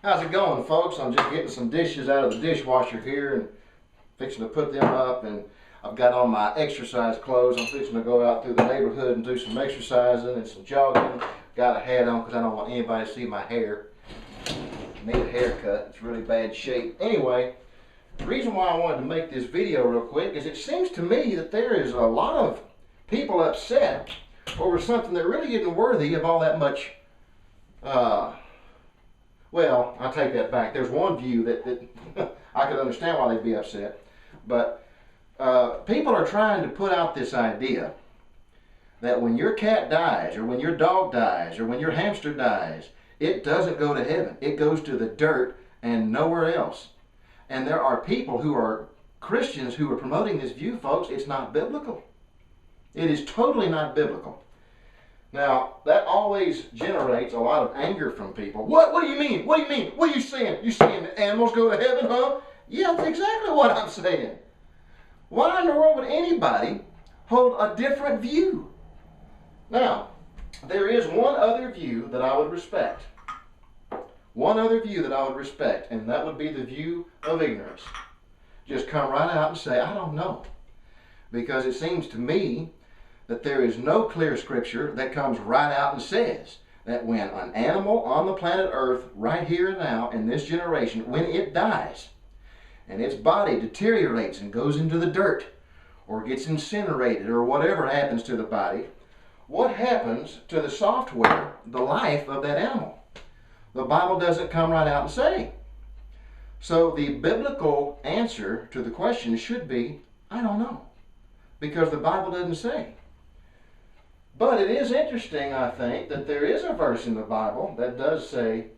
How's it going, folks? I'm just getting some dishes out of the dishwasher here and fixing to put them up, and I've got on my exercise clothes. I'm fixing to go out through the neighborhood and do some exercising and some jogging. Got a hat on because I don't want anybody to see my hair. Need a haircut. It's really bad shape. Anyway, the reason why I wanted to make this video real quick is it seems to me that there is a lot of people upset over something that really isn't worthy of all that much well, I take that back. There's one view that I could understand why they'd be upset. But people are trying to put out this idea that when your cat dies, or when your dog dies, or when your hamster dies, it doesn't go to heaven. It goes to the dirt and nowhere else. And there are people who are Christians who are promoting this view, folks. It's not biblical. It is totally not biblical. Now, that always generates a lot of anger from people. What do you mean? What do you mean? What are you saying? You saying that animals go to heaven, huh? Yeah, that's exactly what I'm saying. Why in the world would anybody hold a different view? Now, there is one other view that I would respect. One other view that I would respect, and that would be the view of ignorance. Just come right out and say, I don't know. Because it seems to me that there is no clear scripture that comes right out and says that when an animal on the planet Earth, right here and now, in this generation, when it dies, and its body deteriorates and goes into the dirt, or gets incinerated, or whatever happens to the body, what happens to the software, the life of that animal? The Bible doesn't come right out and say. So the biblical answer to the question should be, I don't know, because the Bible doesn't say. But it is interesting, I think, that there is a verse in the Bible that does say,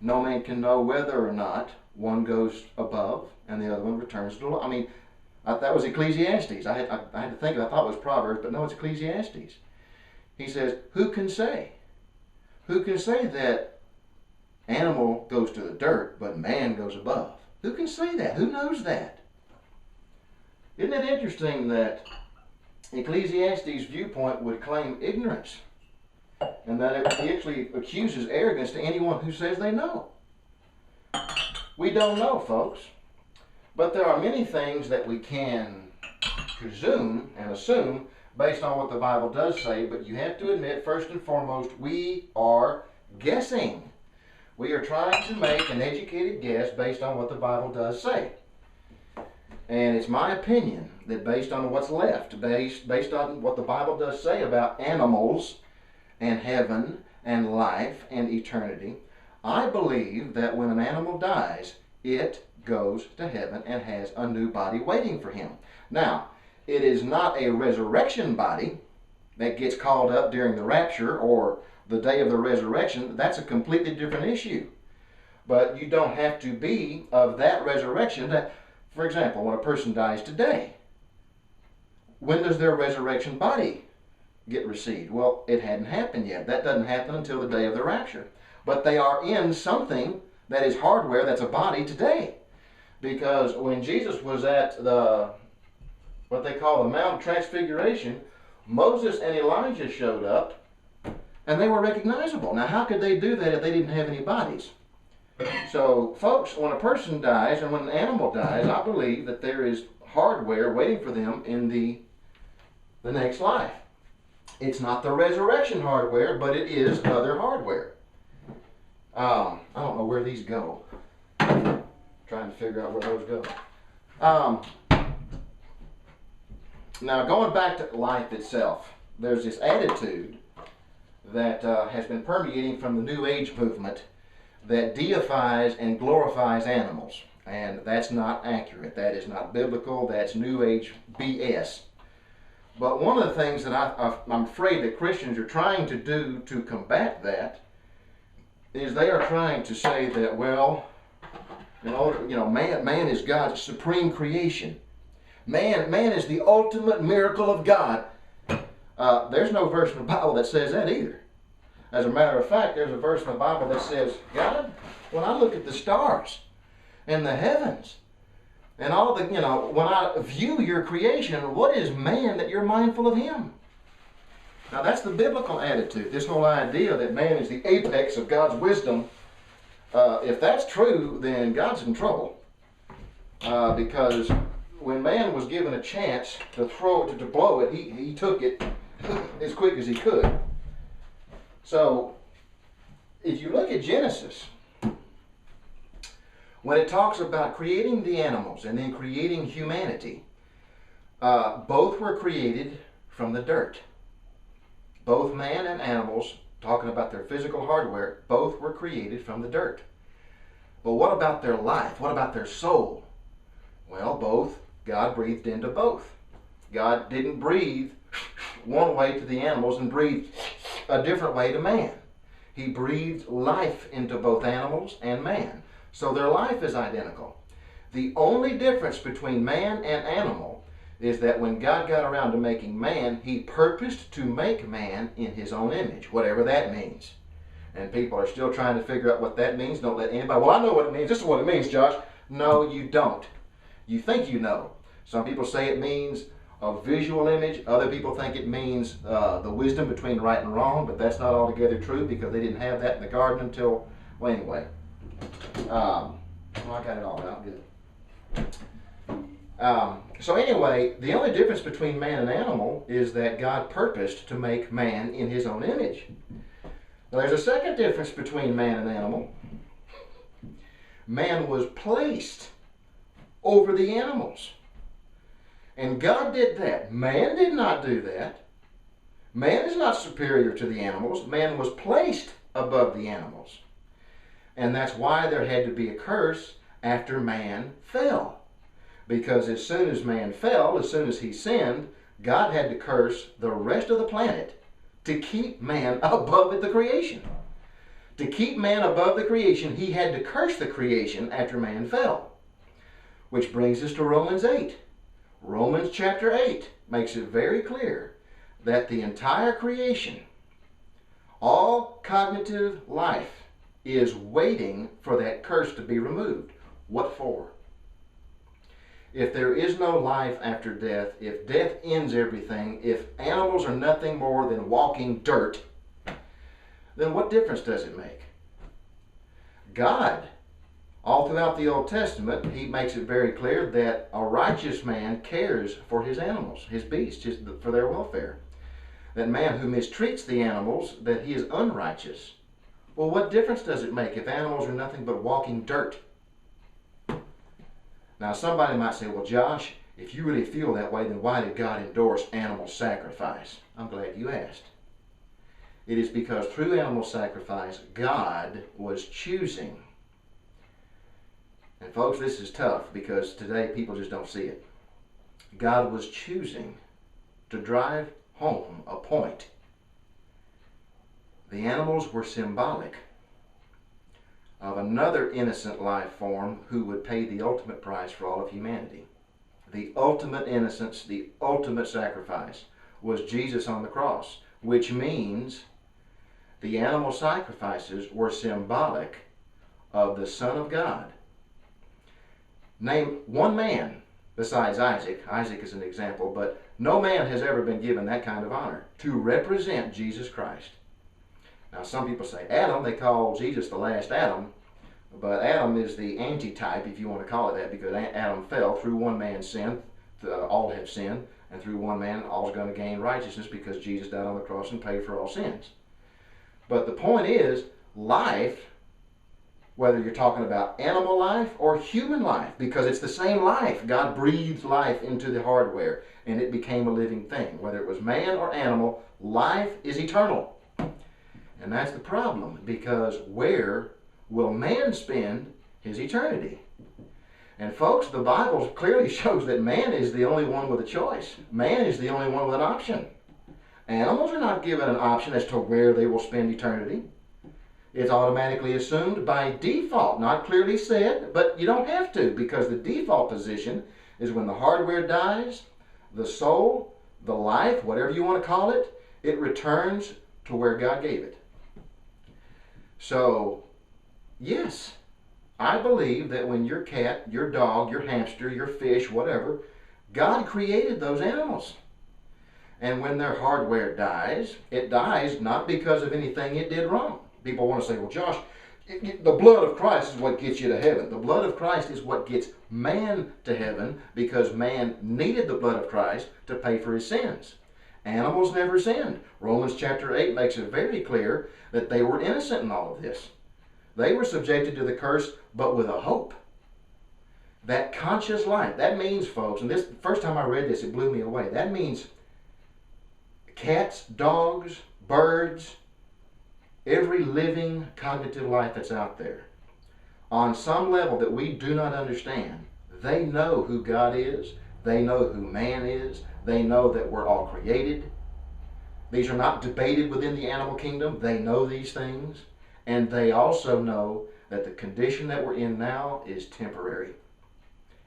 no man can know whether or not one goes above and the other one returns to the Lord. I mean, that was Ecclesiastes. I had to think, I thought it was Proverbs, but no, it's Ecclesiastes. He says, who can say? Who can say that animal goes to the dirt, but man goes above? Who can say that? Who knows that? Isn't it interesting that Ecclesiastes' viewpoint would claim ignorance, and that he actually accuses arrogance to anyone who says they know? We don't know, folks. But there are many things that we can presume and assume based on what the Bible does say, but you have to admit, first and foremost, we are guessing. We are trying to make an educated guess based on what the Bible does say. And it's my opinion that based on what's left, based on what the Bible does say about animals and heaven and life and eternity, I believe that when an animal dies, it goes to heaven and has a new body waiting for him. Now, it is not a resurrection body that gets called up during the rapture or the day of the resurrection. That's a completely different issue. But you don't have to be of that resurrection. For example, when a person dies today, when does their resurrection body get received? Well, it hadn't happened yet. That doesn't happen until the day of the rapture. But they are in something that is hardware that's a body today. Because when Jesus was at what they call the Mount of Transfiguration, Moses and Elijah showed up, and they were recognizable. Now, how could they do that if they didn't have any bodies? So, folks, when a person dies and when an animal dies, I believe that there is hardware waiting for them in the next life. It's not the resurrection hardware, but it is other hardware. I don't know where these go. Trying to figure out where those go. Now, going back to life itself, there's this attitude that has been permeating from the New Age movement that deifies and glorifies animals. And that's not accurate. That is not biblical. That's New Age BS. But one of the things that I'm afraid that Christians are trying to do to combat that is they are trying to say that, well, man is God's supreme creation. Man is the ultimate miracle of God. There's no verse in the Bible that says that either. As a matter of fact, there's a verse in the Bible that says, God, when I look at the stars and the heavens and all the, when I view your creation, what is man that you're mindful of him? Now that's the biblical attitude, this whole idea that man is the apex of God's wisdom. If that's true, then God's in trouble. Because when man was given a chance to throw it, to blow it, he took it as quick as he could. So, if you look at Genesis, when it talks about creating the animals and then creating humanity, both were created from the dirt. Both man and animals, talking about their physical hardware, both were created from the dirt. But what about their life? What about their soul? Well, both, God breathed into both. God didn't breathe one way to the animals and breathe a different way to man. He breathed life into both animals and man. So their life is identical. The only difference between man and animal is that when God got around to making man, he purposed to make man in his own image, whatever that means. And people are still trying to figure out what that means. Don't let anybody, well, I know what it means. This is what it means, Josh. No, you don't. You think you know. Some people say it means a visual image. Other people think it means the wisdom between right and wrong, but that's not altogether true because they didn't have that in the garden until, well, anyway. Well, I got it all out good. So anyway, the only difference between man and animal is that God purposed to make man in his own image. Now, there's a second difference between man and animal. Man was placed over the animals. And God did that. Man did not do that. Man is not superior to the animals. Man was placed above the animals. And that's why there had to be a curse after man fell. Because as soon as man fell, as soon as he sinned, God had to curse the rest of the planet to keep man above the creation. To keep man above the creation, he had to curse the creation after man fell. Which brings us to Romans 8. Romans chapter 8 makes it very clear that the entire creation, all cognitive life, is waiting for that curse to be removed. What for? If there is no life after death, if death ends everything, if animals are nothing more than walking dirt, then what difference does it make? God, all throughout the Old Testament, he makes it very clear that a righteous man cares for his animals, his beasts, for their welfare. That man who mistreats the animals, that he is unrighteous. Well, what difference does it make if animals are nothing but walking dirt? Now, somebody might say, well, Josh, if you really feel that way, then why did God endorse animal sacrifice? I'm glad you asked. It is because through animal sacrifice, God was choosing. And folks, this is tough because today people just don't see it. God was choosing to drive home a point. The animals were symbolic of another innocent life form who would pay the ultimate price for all of humanity. The ultimate innocence, the ultimate sacrifice was Jesus on the cross, which means the animal sacrifices were symbolic of the Son of God. Name one man besides Isaac. Isaac is an example, but no man has ever been given that kind of honor to represent Jesus Christ. Now, some people say Adam, they call Jesus the last Adam, but Adam is the antitype, if you want to call it that, because Adam fell through one man's sin, all have sinned, and through one man, all is going to gain righteousness because Jesus died on the cross and paid for all sins. But the point is, life, whether you're talking about animal life or human life, because it's the same life. God breathed life into the hardware, and it became a living thing. Whether it was man or animal, life is eternal. And that's the problem, because where will man spend his eternity? And folks, the Bible clearly shows that man is the only one with a choice. Man is the only one with an option. Animals are not given an option as to where they will spend eternity. It's automatically assumed by default, not clearly said, but you don't have to, because the default position is when the hardware dies, the soul, the life, whatever you want to call it, it returns to where God gave it. So, yes, I believe that when your cat, your dog, your hamster, your fish, whatever, God created those animals. And when their hardware dies, it dies not because of anything it did wrong. People want to say, well, Josh, the blood of Christ is what gets you to heaven. The blood of Christ is what gets man to heaven because man needed the blood of Christ to pay for his sins. Animals never sinned. Romans chapter 8 makes it very clear that they were innocent in all of this. They were subjected to the curse, but with a hope. That conscious life, that means, folks, and this first time I read this, it blew me away. That means cats, dogs, birds, every living cognitive life that's out there, on some level that we do not understand, they know who God is. They know who man is. They know that we're all created. These are not debated within the animal kingdom. They know these things. And they also know that the condition that we're in now is temporary.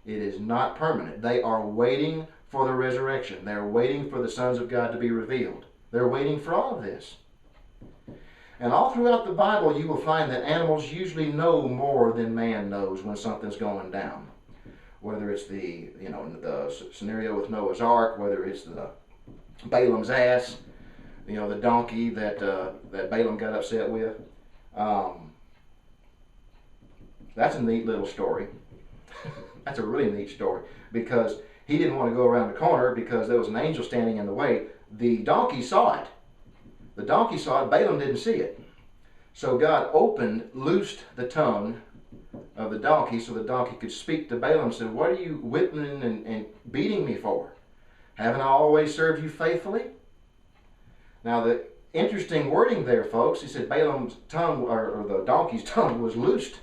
It is not permanent. They are waiting for the resurrection. They're waiting for the sons of God to be revealed. They're waiting for all of this. And all throughout the Bible, you will find that animals usually know more than man knows when something's going down. Whether it's the scenario with Noah's Ark, whether it's the Balaam's ass, the donkey that Balaam got upset with. That's a neat little story. That's a really neat story because he didn't want to go around the corner because there was an angel standing in the way. The donkey saw it. The donkey saw it. Balaam didn't see it. So God loosed the tongue of the donkey so the donkey could speak to Balaam and said, "What are you whipping and beating me for? Haven't I always served you faithfully?" Now the interesting wording there, folks, he said Balaam's tongue, or the donkey's tongue, was loosed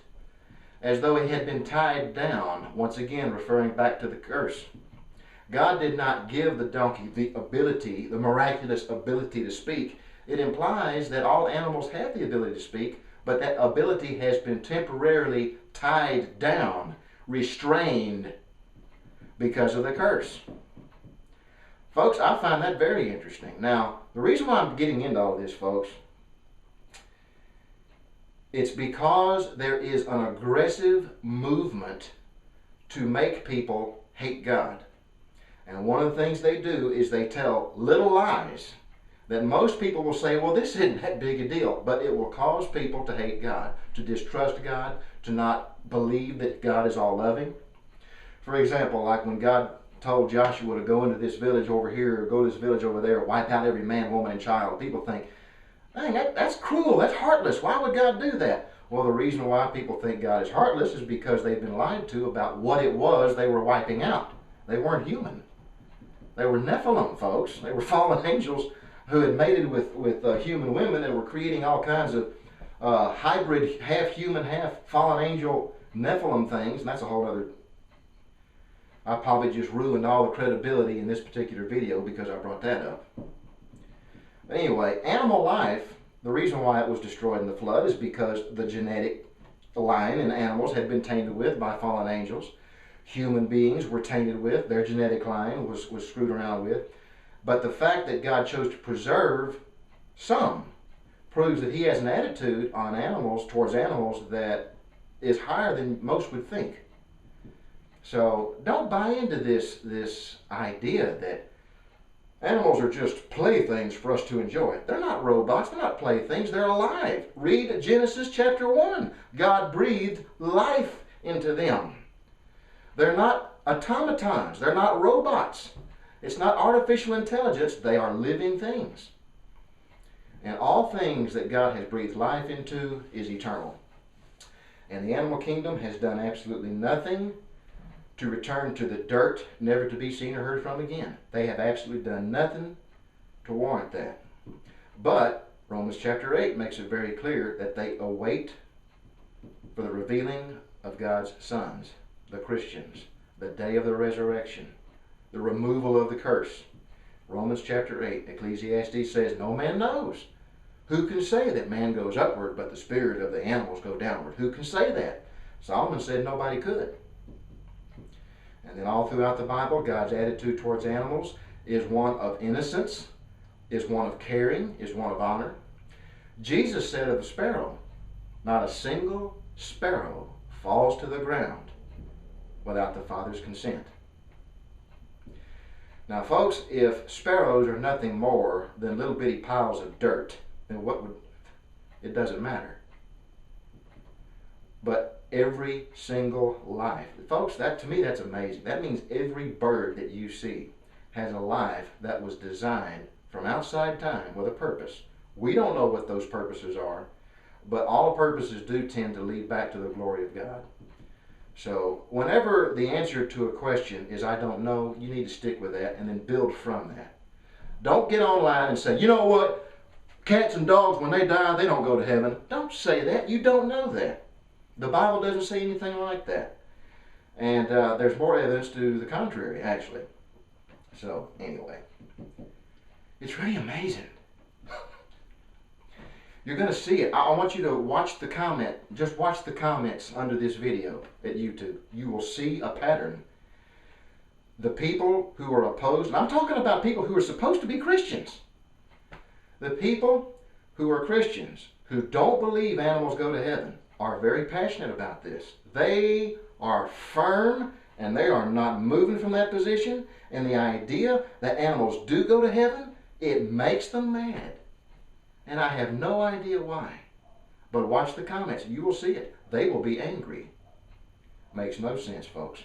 as though it had been tied down, once again referring back to the curse. God did not give the donkey the miraculous ability to speak. It implies that all animals have the ability to speak, but that ability has been temporarily tied down, restrained because of the curse. Folks, I find that very interesting. Now, the reason why I'm getting into all this, folks, it's because there is an aggressive movement to make people hate God. And one of the things they do is they tell little lies that most people will say, well, this isn't that big a deal, but it will cause people to hate God, to distrust God, to not believe that God is all loving. For example, like when God told Joshua to go into this village over here, or go to this village over there, wipe out every man, woman, and child, people think, dang, that's cruel, that's heartless. Why would God do that? Well, the reason why people think God is heartless is because they've been lied to about what it was they were wiping out. They weren't human. They were Nephilim, folks. They were fallen angels who had mated with human women and were creating all kinds of hybrid, half human, half fallen angel Nephilim things. And that's a whole other... I probably just ruined all the credibility in this particular video because I brought that up. But anyway, animal life, the reason why it was destroyed in the flood is because the genetic line in animals had been tainted with by fallen angels. Human beings were tainted with, their genetic line was screwed around with. But the fact that God chose to preserve some proves that he has an attitude on animals, towards animals, that is higher than most would think. So don't buy into this idea that animals are just playthings for us to enjoy. They're not robots, they're not playthings, they're alive. Read Genesis chapter 1. God breathed life into them. They're not automatons, they're not robots. It's not artificial intelligence, they are living things. And all things that God has breathed life into is eternal. And the animal kingdom has done absolutely nothing to return to the dirt, never to be seen or heard from again. They have absolutely done nothing to warrant that. But Romans chapter 8 makes it very clear that they await for the revealing of God's sons, the Christians, the day of the resurrection, the removal of the curse. Romans chapter 8, Ecclesiastes says, no man knows. Who can say that man goes upward, but the spirit of the animals go downward? Who can say that? Solomon said nobody could. And then all throughout the Bible, God's attitude towards animals is one of innocence, is one of caring, is one of honor. Jesus said of a sparrow, not a single sparrow falls to the ground without the Father's consent. Now, folks, if sparrows are nothing more than little bitty piles of dirt, then it doesn't matter. but every single life. Folks, that to me, that's amazing. That means every bird that you see has a life that was designed from outside time with a purpose. We don't know what those purposes are, but all purposes do tend to lead back to the glory of God. So whenever the answer to a question is I don't know, you need to stick with that and then build from that. Don't get online and say, you know what, cats and dogs, when they die, they don't go to heaven. Don't say that. You don't know that. The Bible doesn't say anything like that. And there's more evidence to the contrary, actually. So anyway, it's really amazing. You're going to see it. I want you to watch the comment. Just watch the comments under this video at YouTube. You will see a pattern. The people who are opposed, and I'm talking about people who are supposed to be Christians. The people who are Christians, who don't believe animals go to heaven, are very passionate about this. They are firm and they are not moving from that position. And the idea that animals do go to heaven, it makes them mad. And I have no idea why. But watch the comments. You will see it. They will be angry. Makes no sense, folks.